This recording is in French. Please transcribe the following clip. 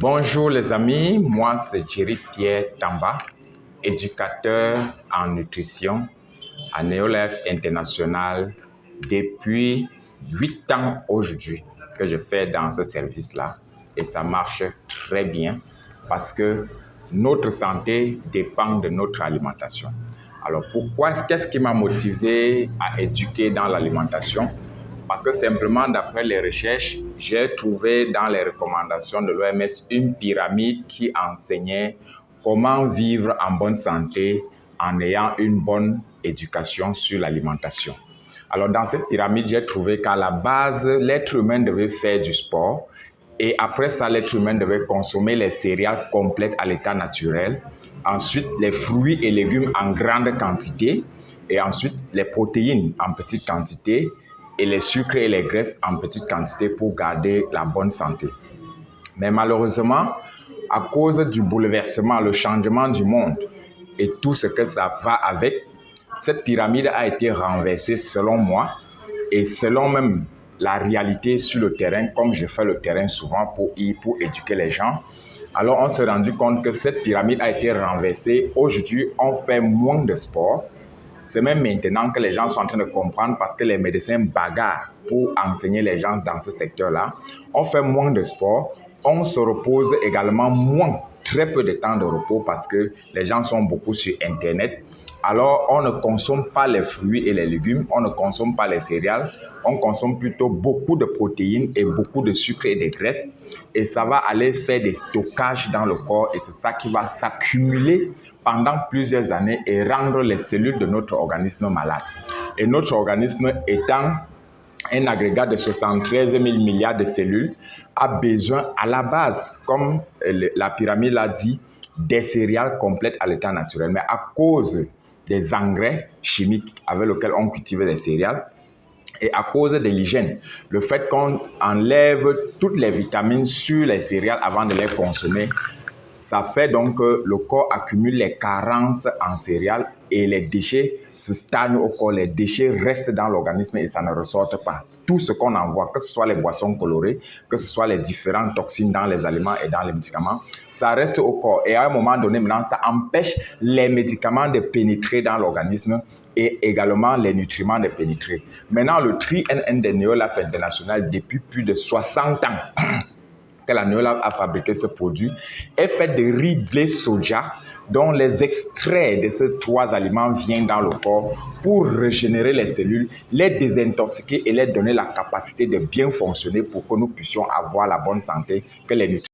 Bonjour les amis, moi c'est Jerry Pierre Tamba, éducateur en nutrition à Neolife International depuis 8 ans aujourd'hui que je fais dans ce service-là et ça marche très bien parce que notre santé dépend de notre alimentation. Alors qu'est-ce qui m'a motivé à éduquer dans l'alimentation? Parce que simplement, d'après les recherches, j'ai trouvé dans les recommandations de l'OMS une pyramide qui enseignait comment vivre en bonne santé en ayant une bonne éducation sur l'alimentation. Alors, dans cette pyramide, j'ai trouvé qu'à la base, l'être humain devait faire du sport et après ça, l'être humain devait consommer les céréales complètes à l'état naturel, ensuite les fruits et légumes en grande quantité et ensuite les protéines en petite quantité et les sucres et les graisses en petite quantité pour garder la bonne santé. Mais malheureusement, à cause du bouleversement, le changement du monde et tout ce que ça va avec, cette pyramide a été renversée selon moi et selon même la réalité sur le terrain, comme je fais le terrain souvent pour éduquer les gens. Alors on s'est rendu compte que cette pyramide a été renversée. Aujourd'hui, on fait moins de sport. C'est même maintenant que les gens sont en train de comprendre parce que les médecins bagarrent pour enseigner les gens dans ce secteur-là. On fait moins de sport, on se repose également moins, très peu de temps de repos parce que les gens sont beaucoup sur Internet. Alors, on ne consomme pas les fruits et les légumes, on ne consomme pas les céréales, on consomme plutôt beaucoup de protéines et beaucoup de sucre et de graisses. Et ça va aller faire des stockages dans le corps et c'est ça qui va s'accumuler pendant plusieurs années et rendre les cellules de notre organisme malades. Et notre organisme étant un agrégat de 73 000 milliards de cellules, a besoin à la base, comme la pyramide l'a dit, des céréales complètes à l'état naturel. Mais à cause des engrais chimiques avec lesquels on cultive les céréales, et à cause de l'hygiène, le fait qu'on enlève toutes les vitamines sur les céréales avant de les consommer, ça fait donc que le corps accumule les carences en céréales et les déchets se stagnent au corps, les déchets restent dans l'organisme et ça ne ressort pas. Tout ce qu'on envoie, que ce soit les boissons colorées, que ce soit les différentes toxines dans les aliments et dans les médicaments, ça reste au corps. Et à un moment donné, maintenant, ça empêche les médicaments de pénétrer dans l'organisme et également les nutriments de pénétrer. Maintenant, le TriNN de Neolife International, depuis plus de 60 ans, que la Neolife a fabriqué ce produit, est fait de riz, blé, soja, dont les extraits de ces 3 aliments viennent dans le corps pour régénérer les cellules, les désintoxiquer et les donner la capacité de bien fonctionner pour que nous puissions avoir la bonne santé que les nutriments